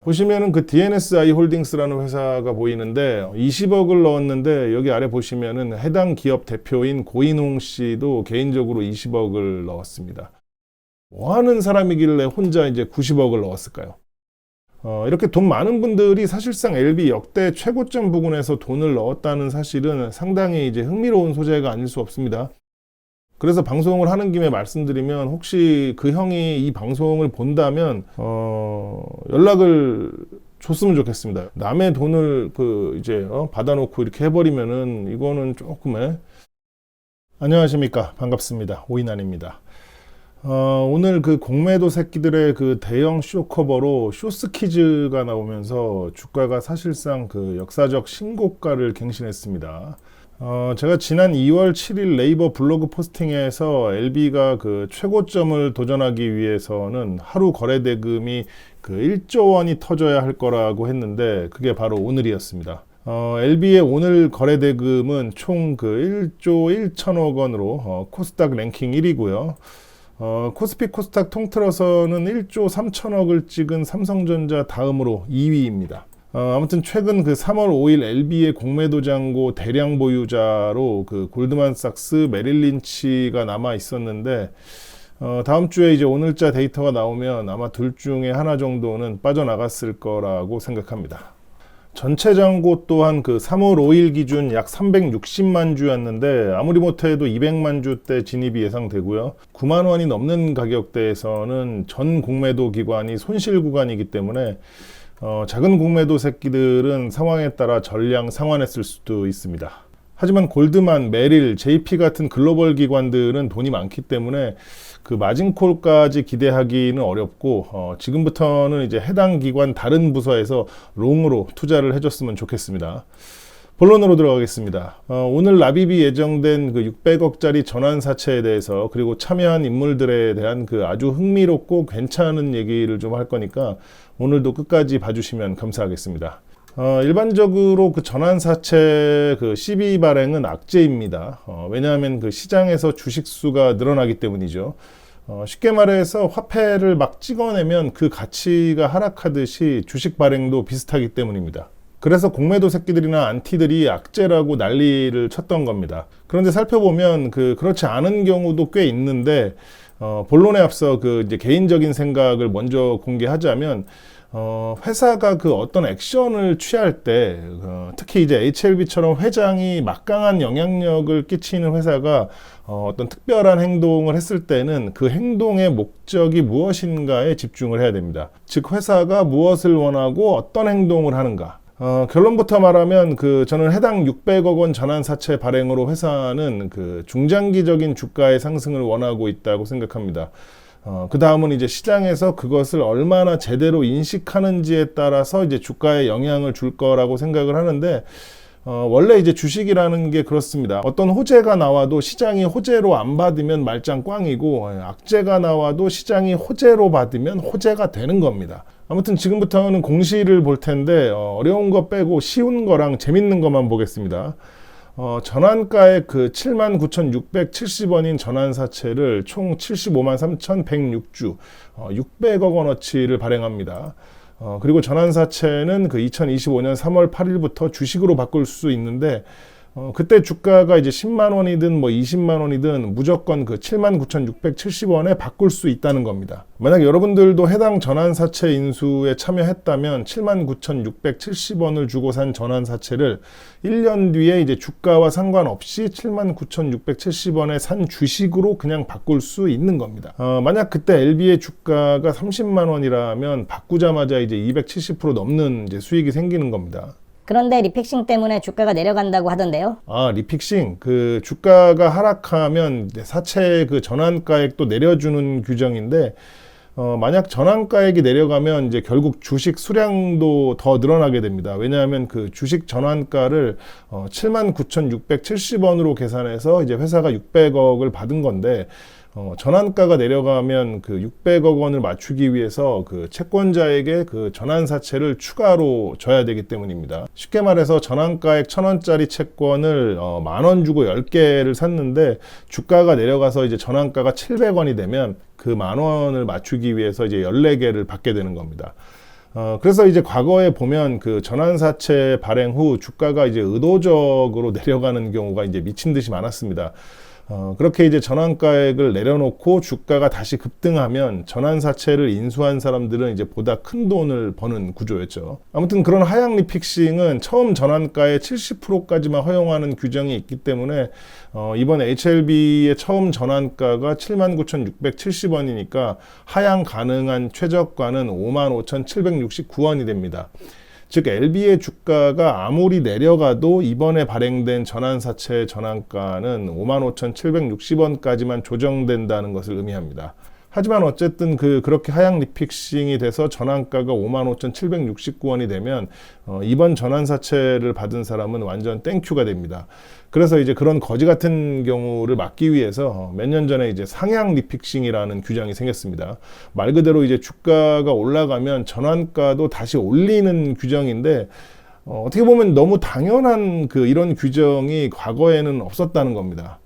보시면은 그 DNSI 홀딩스라는 회사가 보이는데 20억을 넣었는데 여기 아래 보시면은 해당 기업 대표인 고인홍 씨도 개인적으로 20억을 넣었습니다. 뭐 하는 사람이길래 혼자 이제 90억을 넣었을까요? 이렇게 돈 많은 분들이 사실상 LB 역대 최고점 부근에서 돈을 넣었다는 사실은 상당히 이제 흥미로운 소재가 아닐 수 없습니다. 그래서 방송을 하는 김에 말씀드리면 혹시 그 형이 이 방송을 본다면 연락을 줬으면 좋겠습니다. 남의 돈을 이제 받아놓고 이렇게 해버리면은 이거는 조금 안녕하십니까, 반갑습니다. 오인환입니다. 오늘 그 공매도 새끼들의 그 대형 쇼커버로 쇼스키즈가 나오면서 주가가 사실상 그 역사적 신고가를 갱신했습니다. 제가 지난 2월 7일 네이버 블로그 포스팅에서 LB가 그 최고점을 도전하기 위해서는 하루 거래 대금이 그 1조 원이 터져야 할 거라고 했는데 그게 바로 오늘이었습니다. LB의 오늘 거래 대금은 총 그 1조 1천억 원으로 코스닥 랭킹 1위고요. 코스피 코스닥 통틀어서는 1조 3천억을 찍은 삼성전자 다음으로 2위입니다. 아무튼 최근 그 3월 5일 LB의 공매도 잔고 대량 보유자로 그 골드만삭스, 메릴린치가 남아 있었는데 다음 주에 이제 오늘자 데이터가 나오면 아마 둘 중에 하나 정도는 빠져나갔을 거라고 생각합니다. 전체 잔고 또한 그 3월 5일 기준 약 360만 주였는데 아무리 못해도 200만 주대 진입이 예상되고요. 9만 원이 넘는 가격대에서는 전 공매도 기관이 손실 구간이기 때문에 작은 공매도 새끼들은 상황에 따라 전량 상환했을 수도 있습니다. 하지만 골드만, 메릴, JP 같은 글로벌 기관들은 돈이 많기 때문에 그 마진콜까지 기대하기는 어렵고 지금부터는 이제 해당 기관 다른 부서에서 롱으로 투자를 해줬으면 좋겠습니다. 본론으로 들어가겠습니다. 오늘 납입이 예정된 그 600억짜리 전환사채에 대해서 그리고 참여한 인물들에 대한 그 아주 흥미롭고 괜찮은 얘기를 좀 할 거니까 오늘도 끝까지 봐주시면 감사하겠습니다. 일반적으로 그 전환사채 그 CB 발행은 악재입니다. 왜냐하면 그 시장에서 주식수가 늘어나기 때문이죠. 쉽게 말해서 화폐를 막 찍어내면 그 가치가 하락하듯이 주식 발행도 비슷하기 때문입니다. 그래서 공매도 새끼들이나 안티들이 악재라고 난리를 쳤던 겁니다. 그런데 살펴보면 그렇지 않은 경우도 꽤 있는데 본론에 앞서 그 이제 개인적인 생각을 먼저 공개하자면 회사가 그 어떤 액션을 취할 때 특히 이제 HLB처럼 회장이 막강한 영향력을 끼치는 회사가 어떤 특별한 행동을 했을 때는 그 행동의 목적이 무엇인가에 집중을 해야 됩니다. 즉 회사가 무엇을 원하고 어떤 행동을 하는가. 결론부터 말하면 저는 해당 600억 원 전환사채 발행으로 회사는 그 중장기적인 주가의 상승을 원하고 있다고 생각합니다. 그 다음은 이제 시장에서 그것을 얼마나 제대로 인식하는지에 따라서 이제 주가에 영향을 줄 거라고 생각을 하는데, 원래 이제 주식이라는 게 그렇습니다. 어떤 호재가 나와도 시장이 호재로 안 받으면 말짱 꽝이고, 악재가 나와도 시장이 호재로 받으면 호재가 되는 겁니다. 아무튼 지금부터는 공시를 볼 텐데, 어려운 거 빼고 쉬운 거랑 재밌는 것만 보겠습니다. 전환가액 그 79,670원인 전환사채를 총 75만 3,106주, 600억 원어치를 발행합니다. 그리고 전환사채는 그 2025년 3월 8일부터 주식으로 바꿀 수 있는데, 그때 주가가 이제 10만 원이든 뭐 20만 원이든 무조건 그 79,670원에 바꿀 수 있다는 겁니다. 만약 여러분들도 해당 전환사채 인수에 참여했다면 79,670원을 주고 산 전환사채를 1년 뒤에 이제 주가와 상관없이 79,670원에 산 주식으로 그냥 바꿀 수 있는 겁니다. 만약 그때 LB의 주가가 30만 원이라면 바꾸자마자 이제 270% 넘는 이제 수익이 생기는 겁니다. 그런데 리픽싱 때문에 주가가 내려간다고 하던데요. 리픽싱. 그 주가가 하락하면 사채 그 전환가액도 내려주는 규정인데, 만약 전환가액이 내려가면 이제 결국 주식 수량도 더 늘어나게 됩니다. 왜냐하면 그 주식 전환가를 79,670원으로 계산해서 이제 회사가 600억을 받은 건데, 전환가가 내려가면 그 600억 원을 맞추기 위해서 그 채권자에게 그 전환사채를 추가로 줘야 되기 때문입니다. 쉽게 말해서 전환가액 1,000원짜리 채권을 10,000원 주고 10개를 샀는데 주가가 내려가서 이제 전환가가 700원이 되면 그 10,000원을 맞추기 위해서 이제 14개를 받게 되는 겁니다. 그래서 이제 과거에 보면 그 전환사채 발행 후 주가가 이제 의도적으로 내려가는 경우가 이제 미친 듯이 많았습니다. 그렇게 이제 전환가액을 내려놓고 주가가 다시 급등하면 전환사채를 인수한 사람들은 이제 보다 큰 돈을 버는 구조였죠. 아무튼 그런 하향 리픽싱은 처음 전환가의 70%까지만 허용하는 규정이 있기 때문에 이번 HLB의 처음 전환가가 79,670원이니까 하향 가능한 최저가는 55,769원이 됩니다. 즉 LB의 주가가 아무리 내려가도 이번에 발행된 전환사채 전환가는 55,760원까지만 조정된다는 것을 의미합니다. 하지만 어쨌든 그렇게 하향 리픽싱이 돼서 전환가가 55,769원이 되면 이번 전환사채를 받은 사람은 완전 땡큐가 됩니다. 그래서 이제 그런 거지 같은 경우를 막기 위해서 몇 년 전에 이제 상향 리픽싱이라는 규정이 생겼습니다. 말 그대로 이제 주가가 올라가면 전환가도 다시 올리는 규정인데 어떻게 보면 너무 당연한 이런 규정이 과거에는 없었다는 겁니다.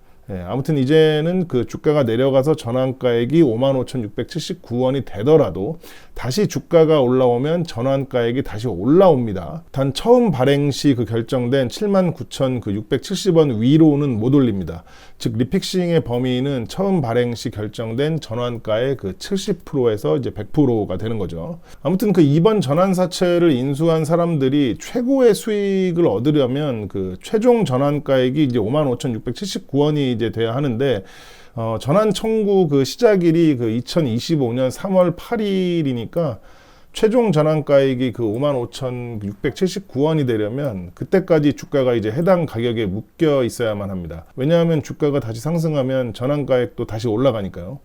아무튼 이제는 그 주가가 내려가서 전환가액이 55,679원이 되더라도 다시 주가가 올라오면 전환가액이 다시 올라옵니다. 단 처음 발행 시 결정된 79,670원 위로는 못 올립니다. 즉 리픽싱의 범위는 처음 발행 시 결정된 전환가의 70%에서 이제 100%가 되는 거죠. 아무튼 이번 전환사채를 인수한 사람들이 최고의 수익을 얻으려면 최종 전환가액이 이제 55,679원이 이제 돼야 하는데 전환 청구 시작일이 2025년 3월 8일이니까 최종 전환가액이 55,679원이 되려면 그때까지 주가가 이제 해당 가격에 묶여 있어야만 합니다. 왜냐하면 주가가 다시 상승하면 전환가액도 다시 올라가니까요.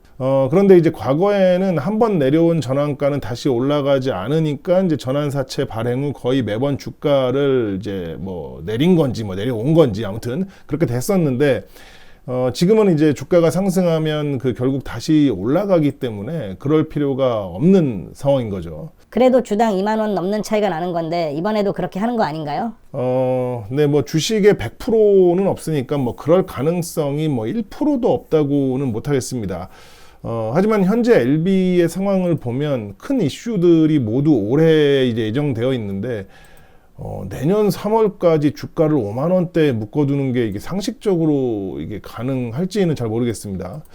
그런데 이제 과거에는 한번 내려온 전환가는 다시 올라가지 않으니까 이제 전환사채 발행 후 거의 매번 주가를 이제 내린 건지 내려온 건지 아무튼 그렇게 됐었는데 지금은 이제 주가가 상승하면 결국 다시 올라가기 때문에 그럴 필요가 없는 상황인 거죠. 그래도 주당 2만 원 넘는 차이가 나는 건데 이번에도 그렇게 하는 거 아닌가요? 네, 주식의 100%는 없으니까 그럴 가능성이 1%도 없다고는 못하겠습니다. 하지만 현재 LB의 상황을 보면 큰 이슈들이 모두 올해 이제 예정되어 있는데 내년 3월까지 주가를 5만 원대에 묶어두는 게 이게 상식적으로 이게 가능할지는 잘 모르겠습니다.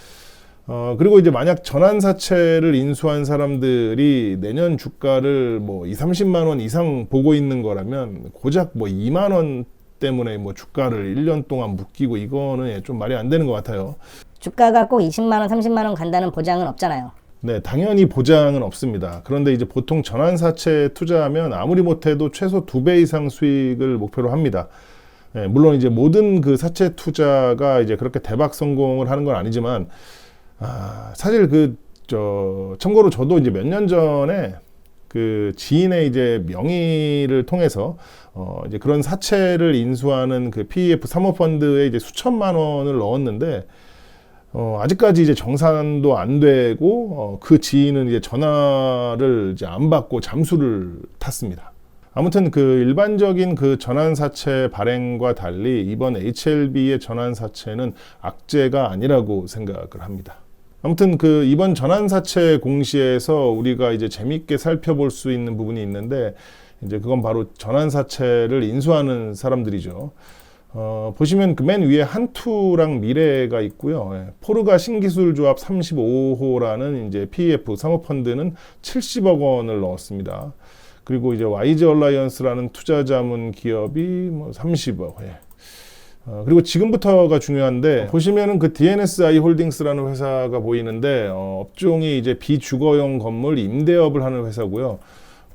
그리고 이제 만약 전환사채를 인수한 사람들이 내년 주가를 20-30만 원 이상 보고 있는 거라면 고작 2만 원 때문에 주가를 1년 동안 묶이고 이거는 좀 말이 안 되는 것 같아요. 주가가 꼭 20만 원, 30만 원 간다는 보장은 없잖아요. 네, 당연히 보장은 없습니다. 그런데 이제 보통 전환사채 투자하면 아무리 못해도 최소 2배 이상 수익을 목표로 합니다. 네, 물론 이제 모든 사채 투자가 이제 그렇게 대박 성공을 하는 건 아니지만, 사실 참고로 저도 이제 몇 년 전에 지인의 이제 명의를 통해서 이제 그런 사채를 인수하는 PEF 사모펀드에 이제 수천만 원을 넣었는데, 아직까지 이제 정산도 안 되고, 그 지인은 이제 전화를 이제 안 받고 잠수를 탔습니다. 아무튼 일반적인 전환사채 발행과 달리 이번 HLB의 전환사채는 악재가 아니라고 생각을 합니다. 아무튼 이번 전환사채 공시에서 우리가 이제 재밌게 살펴볼 수 있는 부분이 있는데, 이제 그건 바로 전환사채를 인수하는 사람들이죠. 보시면 맨 위에 한투랑 미래가 있고요. 포르가 신기술조합 35호라는 이제 PEF 사모펀드는 70억 원을 넣었습니다. 그리고 이제 YG 얼라이언스라는 투자자문 기업이 30억. 그리고 지금부터가 중요한데 보시면은 DNSI 홀딩스라는 회사가 보이는데 업종이 이제 비주거용 건물 임대업을 하는 회사고요.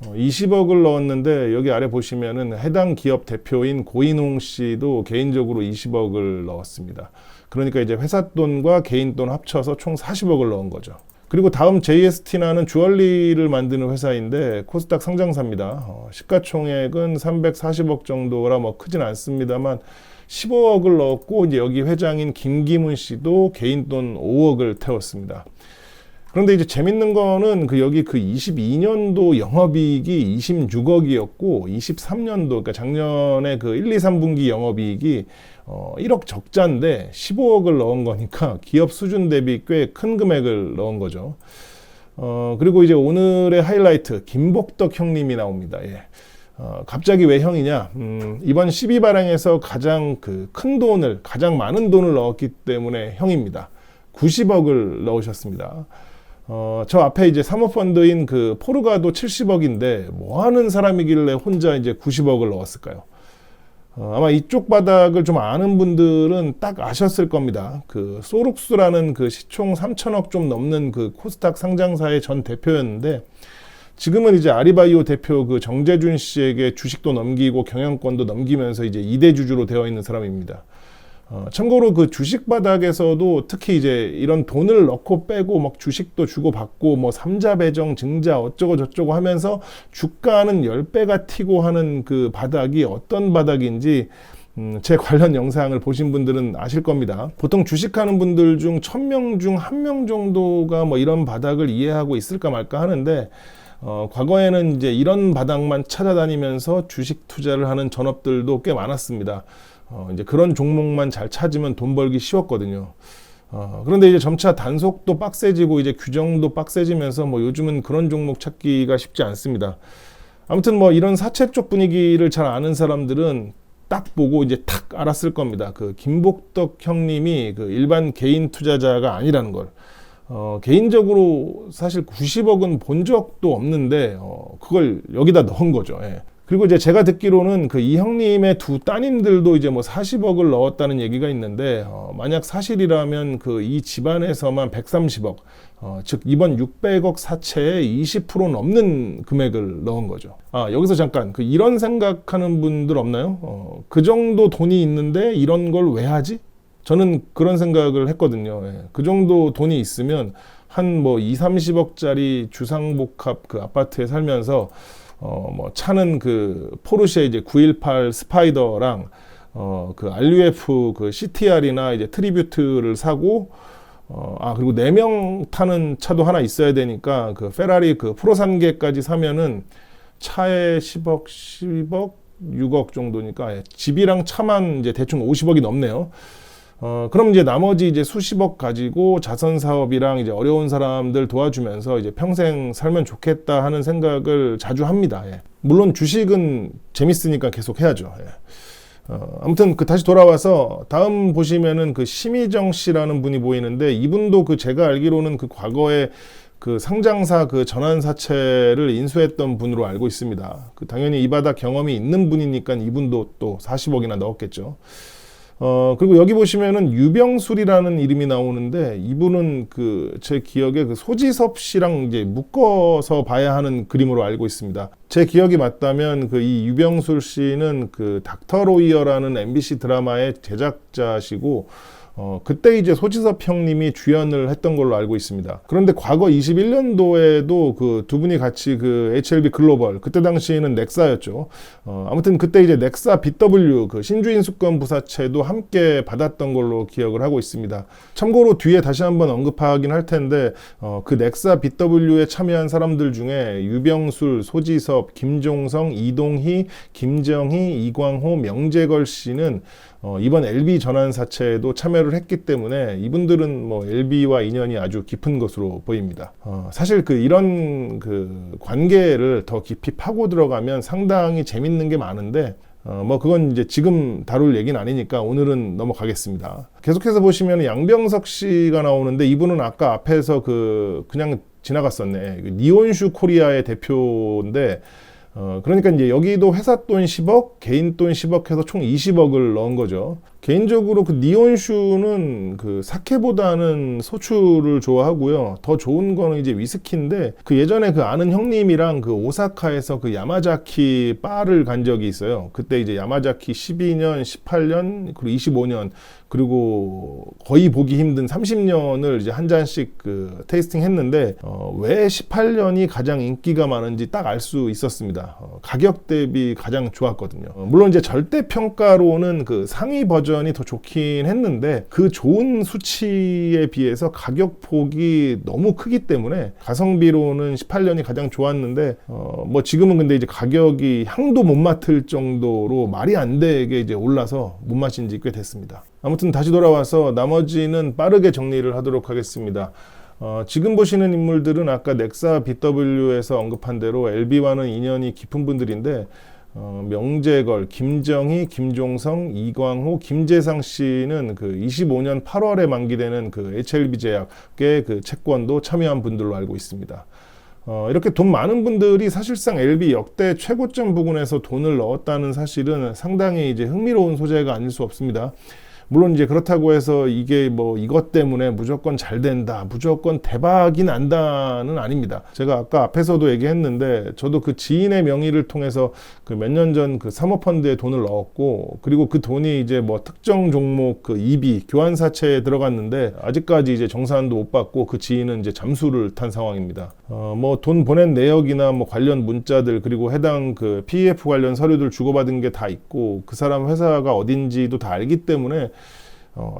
20억을 넣었는데 여기 아래 보시면은 해당 기업 대표인 고인홍 씨도 개인적으로 20억을 넣었습니다. 그러니까 이제 회사 돈과 개인 돈 합쳐서 총 40억을 넣은 거죠. 그리고 다음 JST나는 주얼리를 만드는 회사인데 코스닥 상장사입니다. 시가총액은 340억 정도라 크진 않습니다만 15억을 넣었고 이제 여기 회장인 김기문 씨도 개인 돈 5억을 태웠습니다. 그런데 이제 재밌는 거는 여기 22년도 영업이익이 26억이었고 23년도 그러니까 작년에 1, 2, 3분기 영업이익이 1억 적자인데 15억을 넣은 거니까 기업 수준 대비 꽤 큰 금액을 넣은 거죠. 그리고 이제 오늘의 하이라이트 김복덕 형님이 나옵니다. 예. 갑자기 왜 형이냐? 이번 12발행에서 가장 큰 돈을, 가장 많은 돈을 넣었기 때문에 형입니다. 90억을 넣으셨습니다. 저 앞에 이제 사모펀드인 포르가도 70억인데 뭐 하는 사람이길래 혼자 이제 90억을 넣었을까요? 아마 이쪽 바닥을 좀 아는 분들은 딱 아셨을 겁니다. 소룩스라는 시총 3천억 좀 넘는 코스닥 상장사의 전 대표였는데 지금은 이제 아리바이오 대표 정재준 씨에게 주식도 넘기고 경영권도 넘기면서 이제 2대 주주로 되어 있는 사람입니다. 참고로 주식 바닥에서도 특히 이제 이런 돈을 넣고 빼고 막 주식도 주고 받고 뭐 삼자 배정 증자 어쩌고 저쩌고 하면서 주가는 10배가 튀고 하는 바닥이 어떤 바닥인지 제 관련 영상을 보신 분들은 아실 겁니다. 보통 주식하는 분들 중 1000명 중 1명 정도가 뭐 이런 바닥을 이해하고 있을까 말까 하는데 과거에는 이제 이런 바닥만 찾아다니면서 주식 투자를 하는 전업들도 꽤 많았습니다. 이제 그런 종목만 잘 찾으면 돈 벌기 쉬웠거든요. 그런데 이제 점차 단속도 빡세지고 이제 규정도 빡세지면서 뭐 요즘은 그런 종목 찾기가 쉽지 않습니다. 아무튼 뭐 이런 사채 쪽 분위기를 잘 아는 사람들은 딱 보고 이제 탁 알았을 겁니다. 김복덕 형님이 일반 개인 투자자가 아니라는 걸. 개인적으로 사실 90억은 본 적도 없는데 그걸 여기다 넣은 거죠. 예. 그리고 이제 제가 듣기로는 이 형님의 두 따님들도 이제 뭐 40억을 넣었다는 얘기가 있는데 만약 사실이라면 이 집안에서만 130억, 즉 이번 600억 사채의 20% 넘는 금액을 넣은 거죠. 여기서 잠깐 이런 생각하는 분들 없나요? 그 정도 돈이 있는데 이런 걸 왜 하지? 저는 그런 생각을 했거든요. 예. 그 정도 돈이 있으면 한 뭐 2, 30억짜리 주상복합 아파트에 살면서 뭐 차는 포르쉐 이제 918 스파이더랑 RUF CTR이나 이제 트리뷰트를 사고 그리고 4명 타는 차도 하나 있어야 되니까 페라리 프로산계까지 사면은 차에 10억, 6억 정도니까 집이랑 차만 이제 대충 50억이 넘네요. 그럼 이제 나머지 이제 수십억 가지고 자선 사업이랑 이제 어려운 사람들 도와주면서 이제 평생 살면 좋겠다 하는 생각을 자주 합니다. 예. 물론 주식은 재밌으니까 계속 해야죠. 예. 아무튼 다시 돌아와서 다음 보시면은 심희정 씨라는 분이 보이는데 이분도 제가 알기로는 과거에 상장사 전환 사채를 인수했던 분으로 알고 있습니다. 당연히 이 바닥 경험이 있는 분이니까 이분도 또 40억이나 넣었겠죠. 그리고 여기 보시면은 유병술이라는 이름이 나오는데 이분은 제 기억에 소지섭 씨랑 이제 묶어서 봐야 하는 그림으로 알고 있습니다. 제 기억이 맞다면 이 유병술 씨는 닥터 로이어라는 MBC 드라마의 제작자시고 그때 이제 소지섭 형님이 주연을 했던 걸로 알고 있습니다. 그런데 과거 21년도에도 두 분이 같이 HLB 글로벌, 그때 당시에는 넥사였죠. 아무튼 그때 이제 넥사 BW 신주인수권 부사채도 함께 받았던 걸로 기억을 하고 있습니다. 참고로 뒤에 다시 한번 언급하긴 할 텐데 넥사 BW에 참여한 사람들 중에 유병술, 소지섭, 김종성, 이동희, 김정희, 이광호, 명재걸 씨는 이번 LB 전환 사채에도 참여를 했기 때문에 이분들은 뭐 LB와 인연이 아주 깊은 것으로 보입니다. 사실 이런 관계를 더 깊이 파고 들어가면 상당히 재밌는 게 많은데 뭐 그건 이제 지금 다룰 얘기는 아니니까 오늘은 넘어가겠습니다. 계속해서 보시면 양병석 씨가 나오는데 이분은 아까 앞에서 그냥 지나갔었네. 니온슈 코리아의 대표인데 그러니까 이제 여기도 회사 돈 10억, 개인 돈 10억 해서 총 20억을 넣은 거죠. 개인적으로 니온슈는 사케보다는 소주를 좋아하고요. 더 좋은 거는 이제 위스키인데 예전에 아는 형님이랑 오사카에서 야마자키 바를 간 적이 있어요. 그때 이제 야마자키 12년, 18년, 그리고 25년, 그리고 거의 보기 힘든 30년을 이제 한 잔씩 테이스팅 했는데 왜 18년이 가장 인기가 많은지 딱 알 수 있었습니다. 가격 대비 가장 좋았거든요. 물론 이제 절대 평가로는 상위 버전이 더 좋긴 했는데 좋은 수치에 비해서 가격 폭이 너무 크기 때문에 가성비로는 18년이 가장 좋았는데 뭐 지금은 근데 이제 가격이 향도 못 맡을 정도로 말이 안 되게 이제 올라서 못 마신 지 꽤 됐습니다. 아무튼 다시 돌아와서 나머지는 빠르게 정리를 하도록 하겠습니다. 지금 보시는 인물들은 아까 넥사 BW에서 언급한 대로 LB와는 인연이 깊은 분들인데 명재걸, 김정희, 김종성, 이광호, 김재상 씨는 그 25년 8월에 만기되는 그 HLB 제약의 그 채권도 참여한 분들로 알고 있습니다. 이렇게 돈 많은 분들이 사실상 LB 역대 최고점 부근에서 돈을 넣었다는 사실은 상당히 이제 흥미로운 소재가 아닐 수 없습니다. 물론 이제 그렇다고 해서 이게 뭐 이것 때문에 무조건 잘 된다, 무조건 대박이 난다는 아닙니다. 제가 아까 앞에서도 얘기했는데 저도 그 지인의 명의를 통해서 그 몇 년 전 그 사모펀드에 돈을 넣었고, 그리고 그 돈이 이제 뭐 특정 종목 그 EB 교환사채에 들어갔는데 아직까지 이제 정산도 못 받고 그 지인은 이제 잠수를 탄 상황입니다. 뭐 돈 보낸 내역이나 뭐 관련 문자들, 그리고 해당 그 PEF 관련 서류들 주고받은 게 다 있고, 그 사람 회사가 어딘지도 다 알기 때문에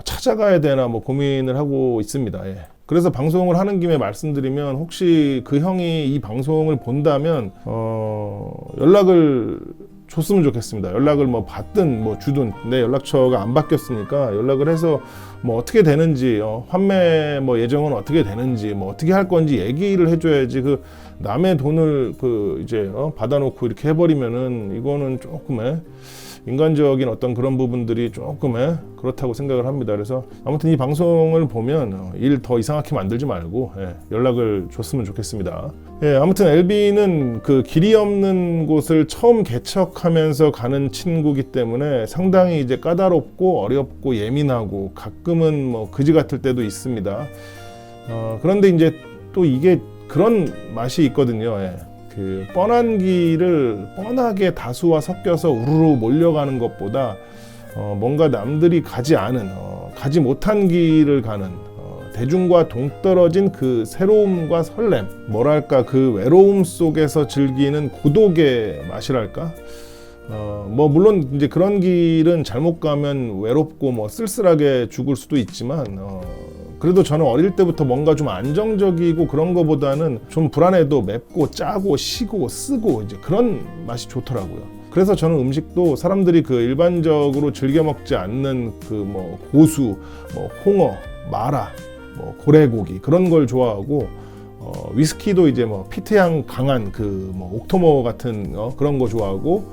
찾아가야 되나 뭐 고민을 하고 있습니다. 예. 그래서 방송을 하는 김에 말씀드리면, 혹시 그 형이 이 방송을 본다면 연락을 줬으면 좋겠습니다. 연락을 뭐 받든 뭐 주든, 내 연락처가 안 바뀌었으니까 연락을 해서 뭐 어떻게 되는지, 환매 뭐 예정은 어떻게 되는지, 뭐 어떻게 할 건지 얘기를 해줘야지. 그 남의 돈을 그 이제 받아놓고 이렇게 해버리면은 이거는 조금 인간적인 어떤 그런 부분들이 조금 그렇다고 생각을 합니다. 그래서 아무튼 이 방송을 보면 일 더 이상하게 만들지 말고 연락을 줬으면 좋겠습니다. 아무튼 LB는 그 길이 없는 곳을 처음 개척하면서 가는 친구기 때문에 상당히 이제 까다롭고 어렵고 예민하고 가끔은 뭐 그지 같을 때도 있습니다. 그런데 이제 또 이게 그런 맛이 있거든요. 그 뻔한 길을 뻔하게 다수와 섞여서 우르르 몰려가는 것보다 뭔가 남들이 가지 않은, 가지 못한 길을 가는, 대중과 동떨어진 그 새로움과 설렘, 뭐랄까 그 외로움 속에서 즐기는 고독의 맛이랄까. 뭐 물론 이제 그런 길은 잘못 가면 외롭고 뭐 쓸쓸하게 죽을 수도 있지만, 그래도 저는 어릴 때부터 뭔가 좀 안정적이고 그런 거보다는 좀 불안해도 맵고 짜고 시고 쓰고 이제 그런 맛이 좋더라고요. 그래서 저는 음식도 사람들이 그 일반적으로 즐겨 먹지 않는 그 뭐 고수, 뭐 홍어, 마라, 뭐 고래고기 그런 걸 좋아하고, 위스키도 이제 뭐 피트향 강한 그 뭐 옥토머 같은 그런 거 좋아하고,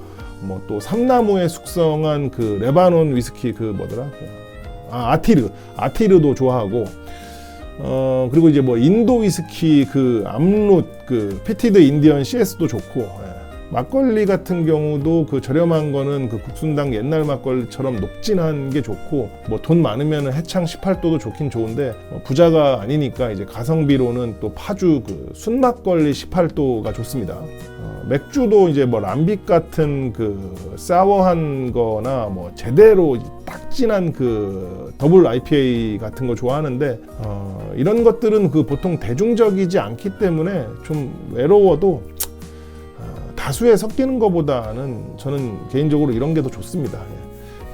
뭐 또 삼나무에 숙성한 그 레바논 위스키 그 뭐더라? 아티르도 좋아하고, 그리고 이제 뭐 인도 위스키 그 암룻 그 피티드 인디언 CS도 좋고, 막걸리 같은 경우도 그 저렴한 거는 그 국순당 옛날 막걸리처럼 녹진한 게 좋고, 뭐 돈 많으면 해창 18도도 좋긴 좋은데, 부자가 아니니까 이제 가성비로는 또 파주 그 순막걸리 18도가 좋습니다. 맥주도 이제 뭐 람빅 같은 그 사워한 거나 뭐 제대로 딱 진한 그 더블 IPA 같은 거 좋아하는데, 이런 것들은 그 보통 대중적이지 않기 때문에 좀 외로워도 다수에 섞이는 것보다는 저는 개인적으로 이런 게 더 좋습니다.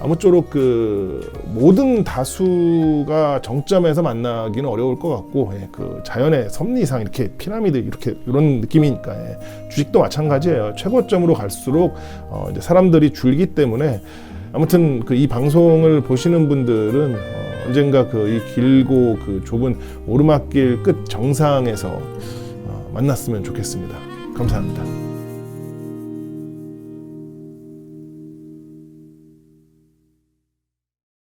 아무쪼록 그 모든 다수가 정점에서 만나기는 어려울 것 같고, 그 자연의 섭리상 이렇게 피라미드 이렇게 이런 느낌이니까, 주식도 마찬가지예요. 최고점으로 갈수록 이제 사람들이 줄기 때문에, 아무튼 그 이 방송을 보시는 분들은 언젠가 그 이 길고 그 좁은 오르막길 끝 정상에서 만났으면 좋겠습니다. 감사합니다.